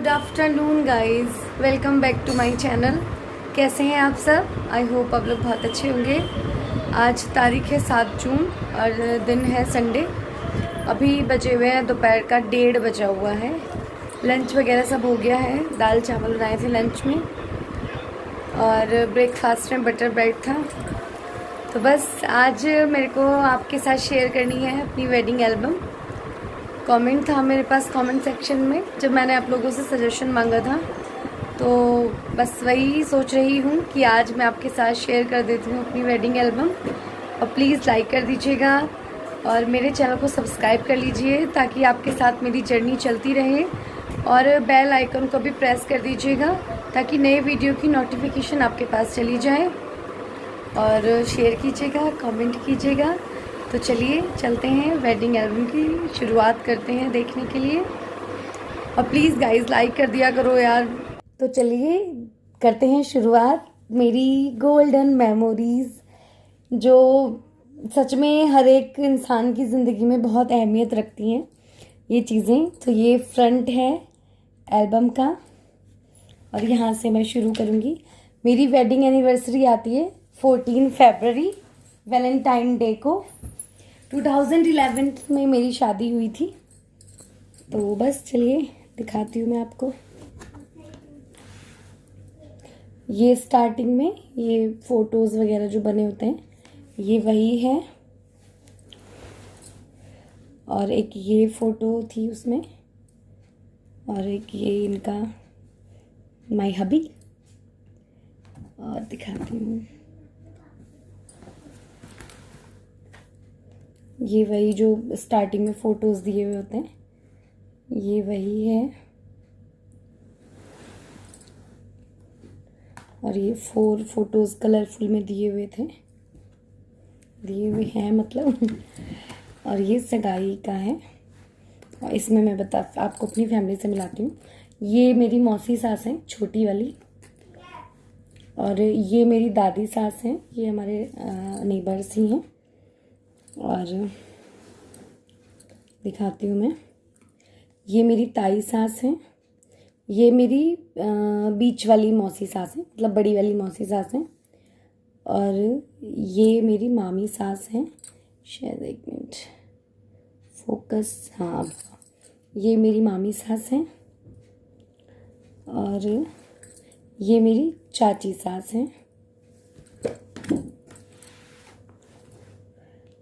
Good afternoon guys, welcome back to my channel. कैसे हैं आप सब? आई होप आप लोग बहुत अच्छे होंगे। आज तारीख है 7 जून और दिन है संडे। अभी बजे हुए हैं दोपहर का 1:30 बजा हुआ है। लंच वगैरह सब हो गया है। दाल चावल बनाए थे लंच में और ब्रेकफास्ट में बटर ब्रेड था। तो बस आज मेरे को आपके साथ शेयर करनी है अपनी वेडिंग एल्बम। कमेंट था मेरे पास कमेंट सेक्शन में जब मैंने आप लोगों से सजेशन मांगा था, तो बस वही सोच रही हूँ कि आज मैं आपके साथ शेयर कर देती हूँ अपनी वेडिंग एल्बम। और प्लीज़ लाइक कर दीजिएगा और मेरे चैनल को सब्सक्राइब कर लीजिए ताकि आपके साथ मेरी जर्नी चलती रहे। और बेल आइकन को भी प्रेस कर दीजिएगा ताकि नए वीडियो की नोटिफिकेशन आपके पास चली जाए। और शेयर कीजिएगा, कमेंट कीजिएगा। तो चलिए चलते हैं, वेडिंग एल्बम की शुरुआत करते हैं देखने के लिए। और प्लीज़ गाइस लाइक कर दिया करो यार। तो चलिए करते हैं शुरुआत। मेरी गोल्डन मेमोरीज़ जो सच में हर एक इंसान की ज़िंदगी में बहुत अहमियत रखती हैं ये चीज़ें। तो ये फ्रंट है एल्बम का और यहाँ से मैं शुरू करूँगी। मेरी वेडिंग एनिवर्सरी आती है 14 फरवरी, वैलेंटाइन डे को। 2011 में मेरी शादी हुई थी। तो बस चलिए दिखाती हूँ मैं आपको। ये स्टार्टिंग में ये फ़ोटोज़ वगैरह जो बने होते हैं ये वही है। और एक ये फ़ोटो थी उसमें, और एक ये इनका माय हबी। और दिखाती हूँ ये वही जो स्टार्टिंग में फ़ोटोज़ दिए हुए होते हैं, ये वही है। और ये 4 फोटोज़ कलरफुल में दिए हुए हैं मतलब। और ये सगाई का है। और इसमें मैं आपको अपनी फैमिली से मिलाती हूँ। ये मेरी मौसी सास हैं, छोटी वाली। और ये मेरी दादी सास हैं, ये हमारे नेबर्स ही हैं। और दिखाती हूँ मैं, ये मेरी ताई सास हैं। ये मेरी बीच वाली मौसी सास हैं, मतलब बड़ी वाली मौसी सास हैं। और ये मेरी मामी सास हैं। शायद एक मिनट फोकस, हाँ ये मेरी मामी सास हैं। और ये मेरी चाची सास हैं।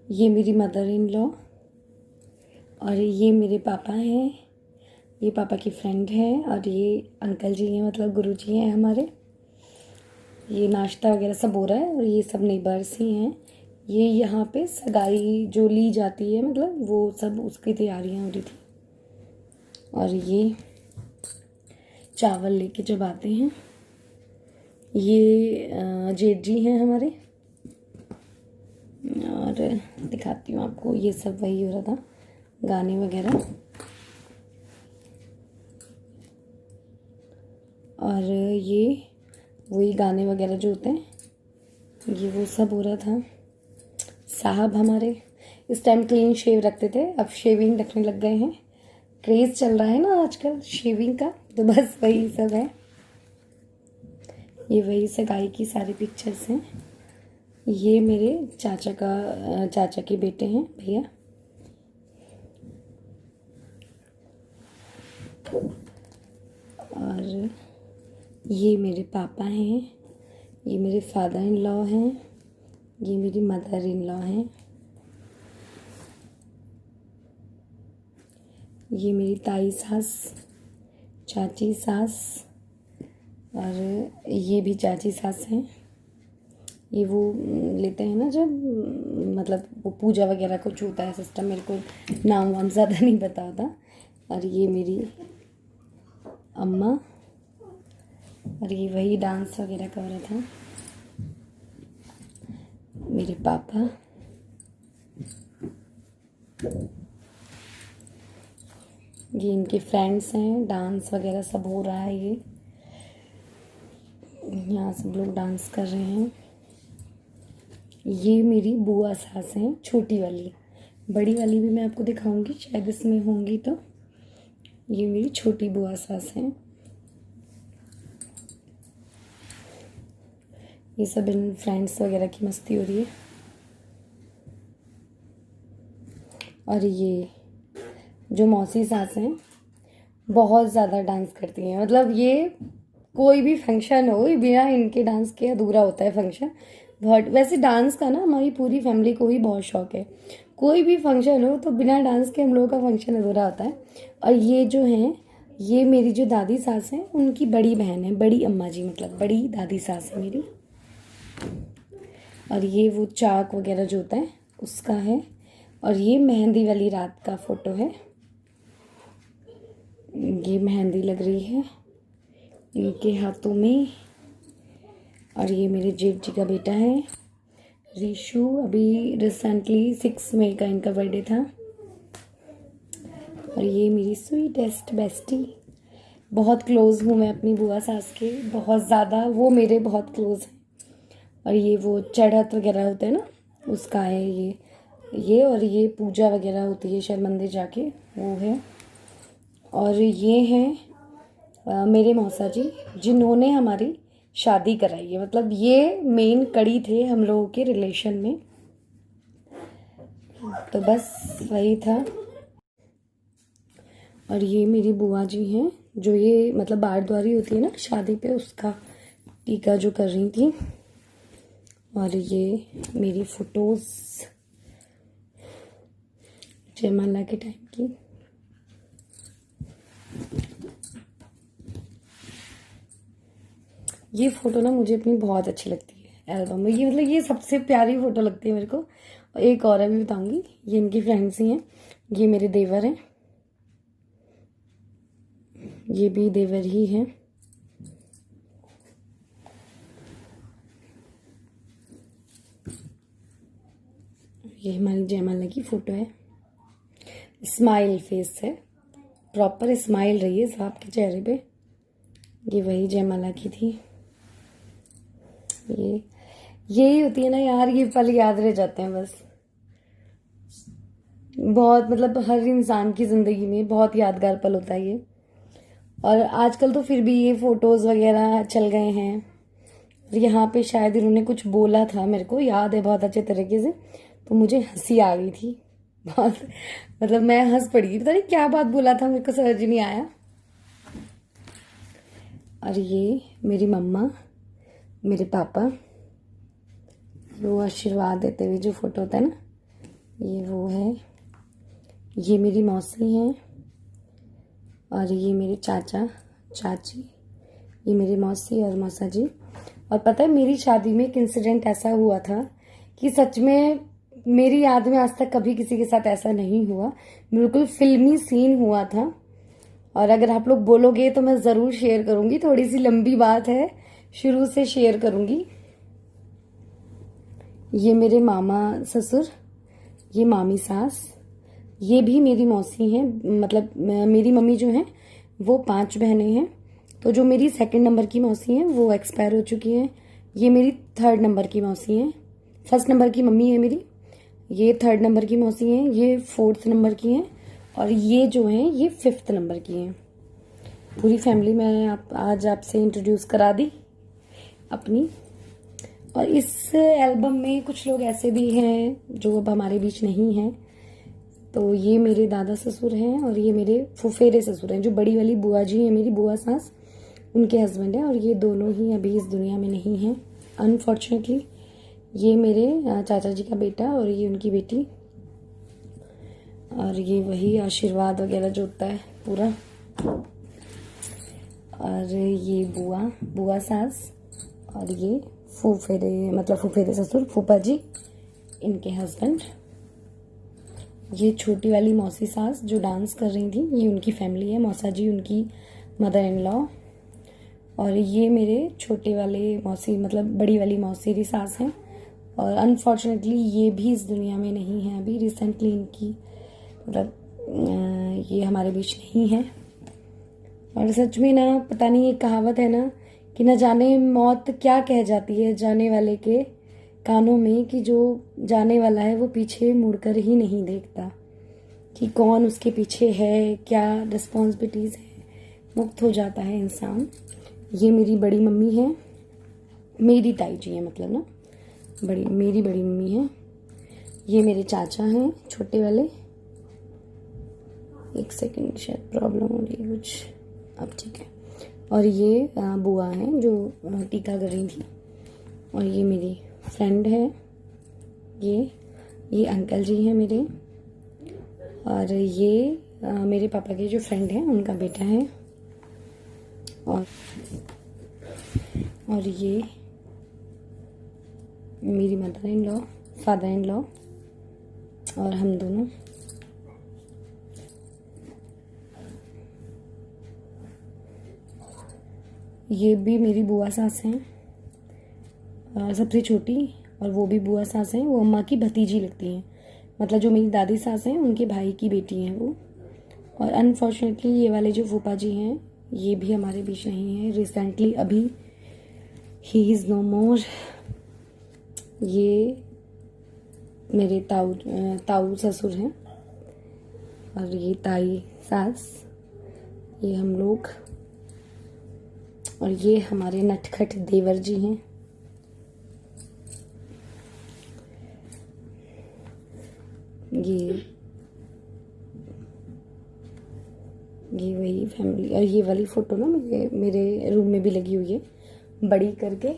ये मेरी मदर इन लॉ। और ये मेरे पापा हैं, ये पापा की फ्रेंड है। और ये अंकल जी हैं, मतलब गुरु जी हैं हमारे। ये नाश्ता वगैरह सब हो रहा है और ये सब नेबर्स ही हैं। ये यहाँ पे सगाई जो ली जाती है, मतलब वो सब उसकी तैयारियाँ हो रही थी। और ये चावल लेके जब आते हैं, ये जेठ जी हैं हमारे। और दिखाती हूँ आपको, ये सब वही हो रहा था, गाने वगैरह। और ये वही गाने वगैरह जो होते हैं, ये वो सब हो रहा था। साहब हमारे इस टाइम क्लीन शेव रखते थे, अब शेविंग रखने लग गए हैं। क्रेज़ चल रहा है ना आजकल शेविंग का, तो बस वही सब है। ये वही सगाई की सारी पिक्चर्स हैं। ये मेरे चाचा के बेटे हैं भैया। और ये मेरे पापा हैं, ये मेरे फादर इन लॉ हैं, ये मेरी मदर इन लॉ हैं। ये मेरी ताई सास, चाची सास। और ये भी चाची सास हैं। ये वो लेते हैं ना जब, मतलब वो पूजा वगैरह कुछ होता है सिस्टम, मेरे को नाम वाम ज़्यादा नहीं पता होता। और ये मेरी अम्मा। और ये वही डांस वगैरह का हो रहा था। मेरे पापा। ये इनके फ्रेंड्स हैं, डांस वगैरह सब हो रहा है। ये यहाँ सब लोग डांस कर रहे हैं। ये मेरी बुआ सास हैं, छोटी वाली। बड़ी वाली भी मैं आपको दिखाऊंगी शायद इसमें होंगी। तो ये मेरी छोटी बुआ सास हैं, ये सब इन फ्रेंड्स वगैरह की मस्ती हो रही है। और ये जो मौसी सास हैं बहुत ज़्यादा डांस करती हैं, मतलब ये कोई भी फंक्शन हो बिना इनके डांस के अधूरा होता है फंक्शन। बहुत वैसे डांस का ना हमारी पूरी फैमिली को ही बहुत शौक है, कोई भी फंक्शन हो तो बिना डांस के हम लोगों का फंक्शन अधूरा होता है। और ये जो हैं, ये मेरी जो दादी सास हैं उनकी बड़ी बहन है, बड़ी अम्मा जी, मतलब बड़ी दादी सास है मेरी। और ये वो चाक वगैरह जो होता है उसका है। और ये मेहंदी वाली रात का फ़ोटो है, ये मेहंदी लग रही है इनके हाथों में। और ये मेरे जेठ जी का बेटा है रीशु, अभी रिसेंटली 6 मई का इनका बर्थडे था। और ये मेरी स्वीटेस्ट बेस्टी, बहुत क्लोज़ हूँ मैं अपनी बुआ सास के, बहुत ज़्यादा, वो मेरे बहुत क्लोज़ हैं। और ये वो चढ़त वगैरह होता है ना उसका है ये और ये पूजा वगैरह होती है शायद मंदिर जाके, वो है। और ये हैं मेरे मौसा जी जिन्होंने हमारी शादी कराई है, मतलब ये मेन कड़ी थे हम लोगों के रिलेशन में। तो बस वही था। और ये मेरी बुआ जी हैं जो ये मतलब बारद्वारी होती है ना शादी पे, उसका टीका जो कर रही थी। और ये मेरी फ़ोटोज़ जयमाला के टाइम की। ये फ़ोटो ना मुझे अपनी बहुत अच्छी लगती है एल्बम में, ये मतलब ये सबसे प्यारी फ़ोटो लगती है मेरे को। और एक और अभी बताऊंगी, ये इनकी फ्रेंड्स ही हैं, ये मेरे देवर हैं, ये भी देवर ही हैं। ये हमारी जयमाला की फ़ोटो है, स्माइल फेस है, प्रॉपर स्माइल रही है सबके चेहरे पे। ये वही जयमाला की थी। ये यही होती है ना यार, ये पल याद रह जाते हैं बस। बहुत मतलब हर इंसान की ज़िंदगी में बहुत यादगार पल होता है ये। और आजकल तो फिर भी ये फ़ोटोज़ वगैरह चल गए हैं। यहाँ पे शायद इन्होंने कुछ बोला था, मेरे को याद है बहुत अच्छे तरीके से, तो मुझे हंसी आ गई थी बहुत, मतलब मैं हंस पड़ी, पता नहीं क्या बात बोला था, मेरे को समझ नहीं आया। और ये मेरी मम्मा, मेरे पापा, वो आशीर्वाद देते हुए जो फ़ोटो होता है ना, ये वो है। ये मेरी मौसी हैं और ये मेरे चाचा चाची, ये मेरी मौसी और मौसा जी। और पता है मेरी शादी में एक इंसिडेंट ऐसा हुआ था कि सच में मेरी याद में आज तक कभी किसी के साथ ऐसा नहीं हुआ, बिल्कुल फिल्मी सीन हुआ था। और अगर आप लोग बोलोगे तो मैं ज़रूर शेयर करूँगी, थोड़ी सी लंबी बात है, शुरू से शेयर करूँगी। ये मेरे मामा ससुर, ये मामी सास, ये भी मेरी मौसी हैं, मतलब मेरी मम्मी जो हैं वो 5 बहनें हैं। तो जो मेरी 2nd नंबर की मौसी हैं वो एक्सपायर हो चुकी हैं। ये मेरी 3rd नंबर की मौसी हैं, 1st नंबर की मम्मी है मेरी, ये 3rd नंबर की मौसी हैं, ये 4th नंबर की हैं, और ये जो हैं ये 5th नंबर की हैं। पूरी फैमिली मैं आज आपसे इंट्रोड्यूस करा दी अपनी। और इस एल्बम में कुछ लोग ऐसे भी हैं जो अब हमारे बीच नहीं हैं। तो ये मेरे दादा ससुर हैं और ये मेरे फुफेरे ससुर हैं, जो बड़ी वाली बुआ जी हैं मेरी बुआ सास, उनके हस्बैंड हैं। और ये दोनों ही अभी इस दुनिया में नहीं हैं अनफॉर्चुनेटली। ये मेरे चाचा जी का बेटा और ये उनकी बेटी। और ये वही आशीर्वाद वगैरह जो होता है पूरा। और ये बुआ सास और ये फूफेरे, मतलब फूफेरे ससुर, फूफा जी, इनके हस्बैंड। ये छोटी वाली मौसी सास जो डांस कर रही थी, ये उनकी फैमिली है, मौसा जी उनकी मदर इन लॉ। और ये मेरे छोटे वाले मौसी, मतलब बड़ी वाली मौसी सास हैं। और अनफॉर्चुनेटली ये भी इस दुनिया में नहीं है अभी, रिसेंटली इनकी मतलब ये हमारे बीच नहीं है। और सच में ना, पता नहीं, एक कहावत है ना कि न जाने मौत क्या कह जाती है जाने वाले के कानों में, कि जो जाने वाला है वो पीछे मुड़कर ही नहीं देखता कि कौन उसके पीछे है, क्या रिस्पॉन्सिबिलिटीज़ है, मुक्त हो जाता है इंसान। ये मेरी बड़ी मम्मी है मेरी ताई जी हैं, मतलब ना मेरी बड़ी मम्मी हैं। ये मेरे चाचा हैं छोटे वाले। एक सेकंड, शायद प्रॉब्लम हो रही है कुछ, अब ठीक है। और ये बुआ हैं जो टीका कर रही थी। और ये मेरी फ्रेंड है, ये अंकल जी हैं मेरे। और ये मेरे पापा के जो फ्रेंड हैं उनका बेटा है। और ये मेरी mother in law, father in law और हम दोनों। ये भी मेरी बुआ सास हैं, सबसे छोटी। और वो भी बुआ सास हैं, वो अम्मा की भतीजी लगती हैं। मतलब जो मेरी दादी सास हैं उनके भाई की बेटी हैं वो। और अनफॉर्चुनेटली ये वाले जो फूफा जी हैं ये भी हमारे बीच नहीं है रिसेंटली, अभी ही इज़ नो मोर। ये मेरे ताऊ ससुर हैं और ये ताई सास, ये हम लोग। और ये हमारे नटखट देवर जी हैं। ये वही फैमिली। और ये वाली फोटो ना मेरे रूम में भी लगी हुई है, बड़ी करके।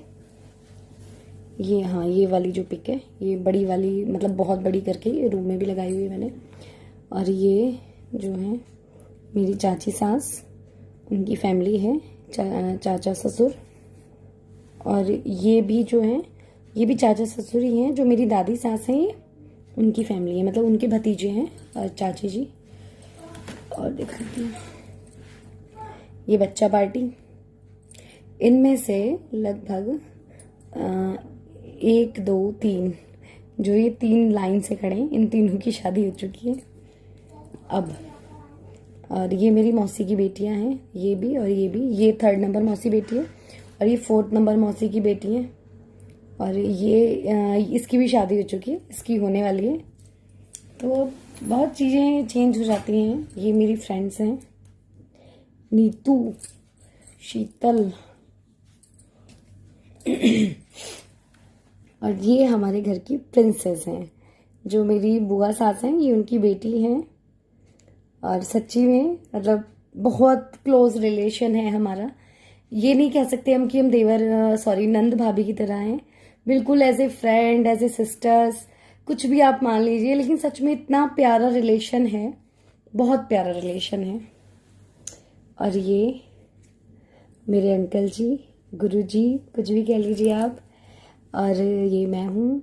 ये हाँ, ये वाली जो पिक है ये बड़ी वाली, मतलब बहुत बड़ी करके ये रूम में भी लगाई हुई है मैंने। और ये जो है मेरी चाची सास, उनकी फैमिली है, चाचा ससुर। और ये भी जो है ये भी चाचा ससुर ही हैं। जो मेरी दादी सास हैं ये उनकी फैमिली है, मतलब उनके भतीजे हैं और चाची जी। और दिखाती हूँ, ये बच्चा पार्टी। इनमें से लगभग 1 2 3, जो ये 3 लाइन से खड़े हैं, इन तीनों की शादी हो चुकी है अब। और ये मेरी मौसी की बेटियां हैं, ये भी और ये भी। ये 3rd नंबर मौसी बेटी है और ये 4th नंबर मौसी की बेटी है। और ये इसकी भी शादी हो चुकी है, इसकी होने वाली है। तो बहुत चीज़ें चेंज हो जाती हैं। ये मेरी फ्रेंड्स हैं, नीतू, शीतल। और ये हमारे घर की प्रिंसेस हैं, जो मेरी बुआ सास हैं, ये उनकी बेटी हैं। और सच्ची में मतलब बहुत क्लोज रिलेशन है हमारा। ये नहीं कह सकते हम कि हम नंद भाभी की तरह हैं, बिल्कुल as a friend, as a sisters, कुछ भी आप मान लीजिए। लेकिन सच में इतना प्यारा रिलेशन है, बहुत प्यारा रिलेशन है। और ये मेरे अंकल जी, गुरु जी, कुछ भी कह लीजिए आप। और ये मैं हूँ।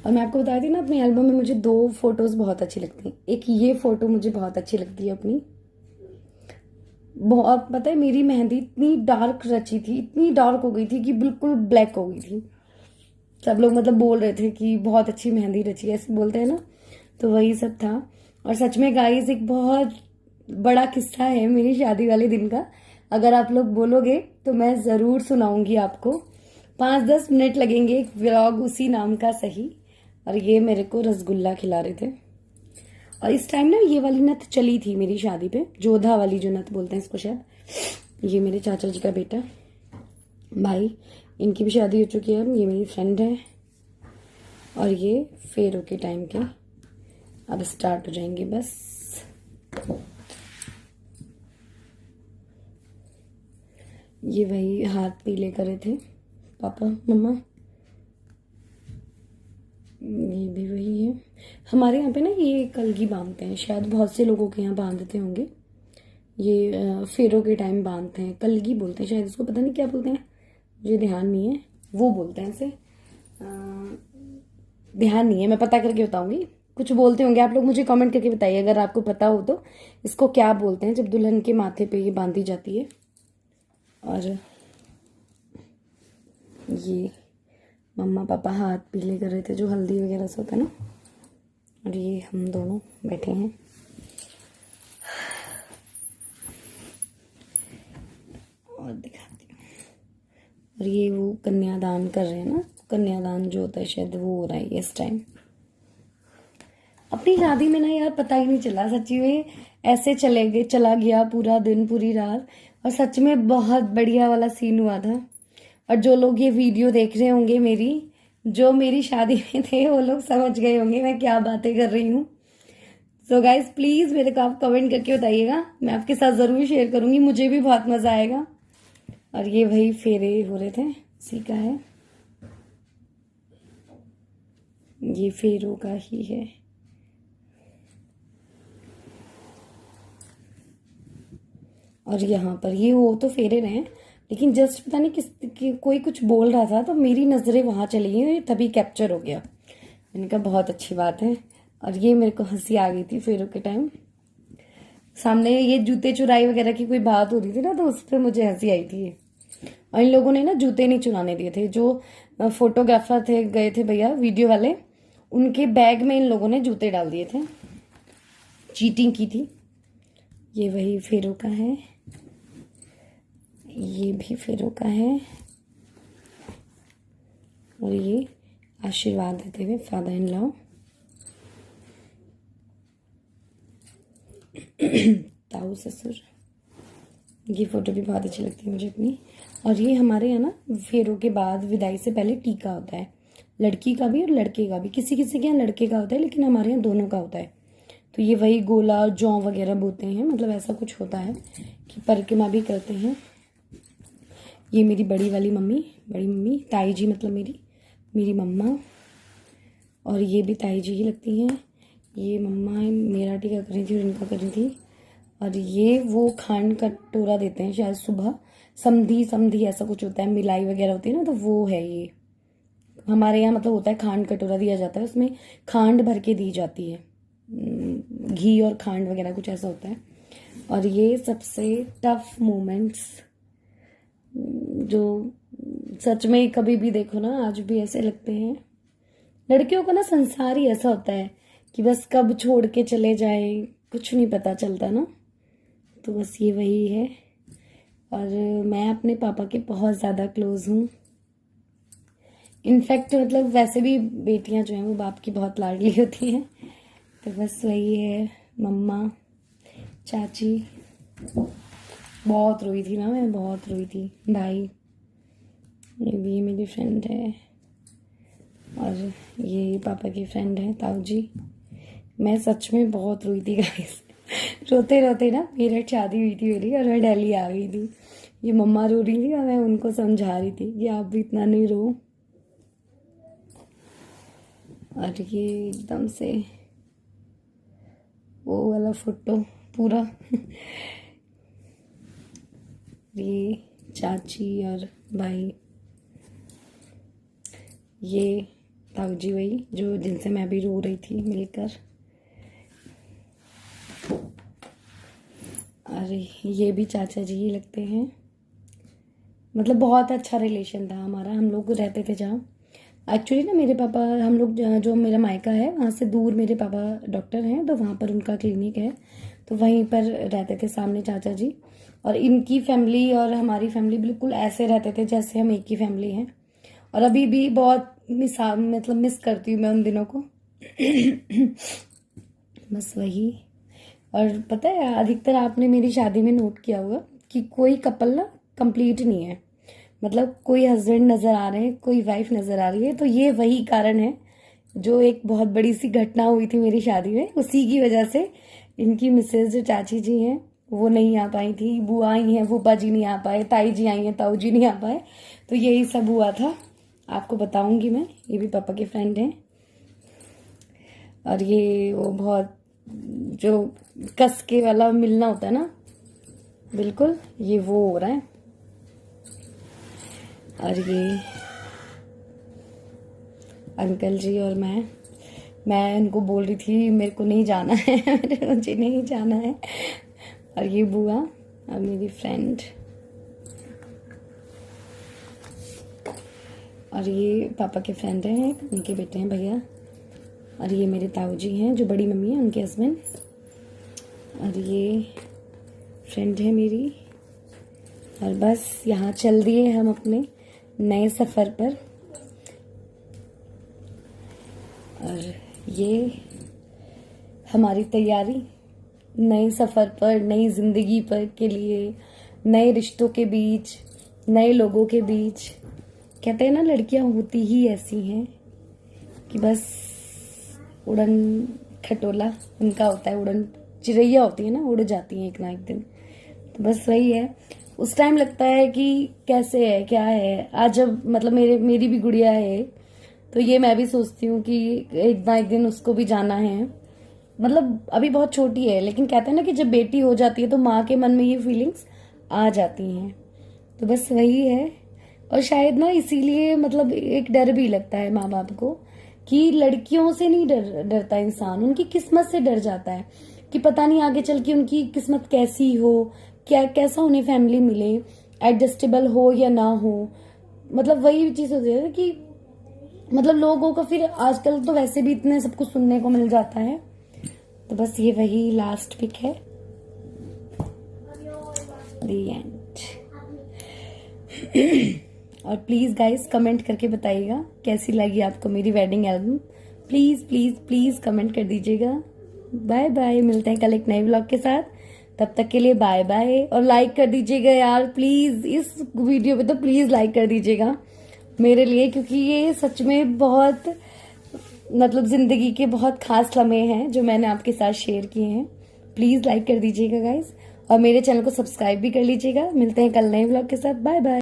और मैं आपको बता दी ना, अपनी एल्बम में मुझे 2 फोटोज बहुत अच्छी लगती हैं। एक ये फोटो मुझे बहुत अच्छी लगती है अपनी, बहुत। पता है मेरी मेहंदी इतनी डार्क रची थी, इतनी डार्क हो गई थी कि बिल्कुल ब्लैक हो गई थी। सब लोग मतलब बोल रहे थे कि बहुत अच्छी मेहंदी रची, ऐसे बोलते हैं ना, तो वही सब था। और सच में गाइस, एक बहुत बड़ा किस्सा है मेरी शादी वाले दिन का। अगर आप लोग बोलोगे तो मैं ज़रूर सुनाऊंगी आपको। 5-10 मिनट लगेंगे, एक व्लॉग उसी नाम का सही। और ये मेरे को रसगुल्ला खिला रहे थे। और इस टाइम ना ये वाली नथ चली थी मेरी शादी पे, जोधा वाली जो नथ बोलते हैं इसको शायद। ये मेरे चाचा जी का बेटा भाई, इनकी भी शादी हो चुकी है। ये मेरी फ्रेंड है। और ये फेरों के टाइम के अब स्टार्ट हो जाएंगे बस। ये वही हाथ पीले करे थे पापा मम्मा। ये भी वही है। हमारे यहाँ पे ना ये कलगी बांधते हैं, शायद बहुत से लोगों के यहाँ बांधते होंगे। ये फेरों के टाइम बांधते हैं, कलगी बोलते हैं शायद इसको, पता नहीं क्या बोलते हैं, मुझे ध्यान नहीं है। वो बोलते हैं इसे, ध्यान नहीं है, मैं पता करके बताऊंगी। कुछ बोलते होंगे आप लोग, मुझे कमेंट करके बताइए अगर आपको पता हो तो, इसको क्या बोलते हैं जब दुल्हन के माथे पे ये बांधी जाती है। और ये मम्मा पापा हाथ पीले कर रहे थे, जो हल्दी वगैरह से होता है ना। और ये हम दोनों बैठे हैं। और दिखाती हूँ। और ये वो कन्यादान कर रहे हैं ना, कन्यादान जो होता है शायद वो हो रहा है इस टाइम। अपनी शादी में ना यार पता ही नहीं चला सच्ची में, ऐसे चला गया पूरा दिन पूरी रात। और सच में बहुत बढ़िया वाला सीन हुआ था। और जो लोग ये वीडियो देख रहे होंगे मेरी, जो मेरी शादी में थे, वो लोग समझ गए होंगे मैं क्या बातें कर रही हूँ। सो गाइज प्लीज मेरे को आप कमेंट करके बताइएगा, मैं आपके साथ जरूर शेयर करूंगी, मुझे भी बहुत मजा आएगा। और ये वही फेरे हो रहे थे, उसी का है, ये फेरों का ही है। और यहाँ पर ये वो तो फेरे रहे हैं, लेकिन जस्ट पता नहीं कोई कुछ बोल रहा था तो मेरी नजरें वहां चली गई, तभी कैप्चर हो गया। मैंने कहा बहुत अच्छी बात है। और ये मेरे को हंसी आ गई थी फेरों के टाइम, सामने ये जूते चुराई वगैरह की कोई बात हो रही थी ना, तो उस पर मुझे हंसी आई थी। और इन लोगों ने ना जूते नहीं चुराने दिए थे, जो फोटोग्राफर थे गए थे भैया वीडियो वाले, उनके बैग में इन लोगों ने जूते डाल दिए थे, चीटिंग की थी। ये वही फेरों का है, ये भी फेरों का है। और ये आशीर्वाद देते हुए फादर इन लॉ, ताऊ ससुर। ये फोटो भी बहुत अच्छी लगती है मुझे अपनी। और ये हमारे यहाँ ना फेरों के बाद विदाई से पहले टीका होता है, लड़की का भी और लड़के का भी। किसी किसी के यहाँ लड़के का होता है, लेकिन हमारे यहाँ दोनों का होता है। तो ये वही गोला और जौ वगैरह बोते हैं, मतलब ऐसा कुछ होता है कि परिक्रमा भी करते हैं। ये मेरी बड़ी वाली मम्मी, बड़ी मम्मी ताई जी, मतलब मेरी मम्मा। और ये भी ताई जी ही लगती हैं। ये मम्मा मेरा टीका कर रही थी और इनका कर रही थी। और ये वो खांड का कटोरा देते हैं शायद सुबह, समधी ऐसा कुछ होता है, मिलाई वगैरह होती है ना, तो वो है ये हमारे यहाँ, मतलब होता है खांड कटोरा दिया जाता है, उसमें खांड भर के दी जाती है, घी और खांड वगैरह कुछ ऐसा होता है। और ये सबसे टफ मोमेंट्स जो सच में कभी भी देखो ना, आज भी ऐसे लगते हैं। लड़कियों का ना संसार ही ऐसा होता है कि बस कब छोड़ के चले जाए कुछ नहीं पता चलता ना। तो बस ये वही है। और मैं अपने पापा के बहुत ज़्यादा क्लोज हूँ। इनफैक्ट मतलब वैसे भी बेटियां जो हैं वो बाप की बहुत लाडली होती हैं। तो बस वही है, मम्मा, चाची। बहुत रोई थी ना मैं, बहुत रोई थी। भाई, ये भी मेरी फ्रेंड है। और ये पापा की फ्रेंड है, ताऊ जी। मैं सच में बहुत रोई थी गाइस। रोते रोते ना मेरठ शादी हुई थी मेरी, और मैं दिल्ली आ गई थी। ये मम्मा रो रही थी और मैं उनको समझा रही थी कि आप भी इतना नहीं रो। और ये एकदम से वो वाला फोटो पूरा। ये चाची और भाई, ये ताऊ जी वही जो जिनसे मैं भी रो रही थी मिलकर। और ये भी चाचा जी ही लगते हैं। मतलब बहुत अच्छा रिलेशन था हमारा, हम लोग रहते थे जहाँ। एक्चुअली ना मेरे पापा, हम लोग जो मेरा मायका है वहाँ से दूर मेरे पापा डॉक्टर हैं, तो वहाँ पर उनका क्लिनिक है, तो वहीं पर रहते थे सामने चाचा जी। और इनकी फैमिली और हमारी फैमिली बिल्कुल ऐसे रहते थे जैसे हम एक ही फैमिली हैं। और अभी भी बहुत मिस करती हूँ मैं उन दिनों को। बस वही। और पता है अधिकतर आपने मेरी शादी में नोट किया होगा कि कोई कपल ना कंप्लीट नहीं है, मतलब कोई हस्बैंड नज़र आ रहे हैं, कोई वाइफ नज़र आ रही है। तो ये वही कारण है, जो एक बहुत बड़ी सी घटना हुई थी मेरी शादी में, उसी की वजह से इनकी मिसेज जो चाची जी हैं वो नहीं आ पाई थी, बुआ आई हैं, फूफा जी नहीं आ पाए, ताई जी आई हैं, ताऊ जी नहीं आ पाए। तो यही सब हुआ था, आपको बताऊंगी मैं। ये भी पापा के फ्रेंड हैं। और ये वो बहुत जो कसके वाला मिलना होता है ना, बिल्कुल ये वो हो रहा है। और ये अंकल जी और मैं इनको बोल रही थी मेरे को नहीं जाना है, मुझे नहीं जाना है। और ये बुआ और मेरी फ्रेंड। और ये पापा के फ्रेंड हैं, उनके बेटे हैं भैया। और ये मेरे ताऊ जी हैं जो बड़ी मम्मी है, उनके हस्बैंड। और ये फ्रेंड है मेरी। और बस यहाँ चल दिए हम अपने नए सफ़र पर। और ये हमारी तैयारी नए सफ़र पर, नई ज़िंदगी पर के लिए, नए रिश्तों के बीच, नए लोगों के बीच। कहते हैं ना, लड़कियां होती ही ऐसी हैं कि बस उड़न खटोला उनका होता है, उड़न चिड़ैया होती है ना, उड़ जाती हैं एक ना एक दिन। तो बस वही है। उस टाइम लगता है कि कैसे है, क्या है। आज जब मतलब मेरी भी गुड़िया है, तो ये मैं भी सोचती हूँ कि एक ना एक दिन उसको भी जाना है। मतलब अभी बहुत छोटी है, लेकिन कहते हैं ना कि जब बेटी हो जाती है तो माँ के मन में ये फीलिंग्स आ जाती हैं। तो बस वही है। और शायद ना इसीलिए मतलब एक डर भी लगता है माँ बाप को कि लड़कियों से नहीं डरता इंसान, उनकी किस्मत से डर जाता है कि पता नहीं आगे चल के उनकी किस्मत कैसी हो, क्या कैसा उन्हें फैमिली मिले, एडजस्टेबल हो या ना हो। मतलब वही चीज होती है कि मतलब लोगों का फिर आजकल तो वैसे भी इतने सब कुछ सुनने को मिल जाता है। तो बस ये वही लास्ट पिक है, द एंड। और प्लीज गाइस कमेंट करके बताइएगा कैसी लगी आपको मेरी wedding album. Please please please comment कर दीजिएगा। बाय बाय, मिलते हैं कल एक नए व्लॉग के साथ। तब तक के लिए बाय बाय। और लाइक कर दीजिएगा यार प्लीज, इस वीडियो पे तो प्लीज लाइक कर दीजिएगा मेरे लिए, क्योंकि ये सच में बहुत मतलब जिंदगी के बहुत खास लम्हे हैं जो मैंने आपके साथ शेयर किए हैं। प्लीज लाइक कर दीजिएगा गाइस, और मेरे चैनल को सब्सक्राइब भी कर लीजिएगा। मिलते हैं कल नए व्लॉग के साथ। Bye bye.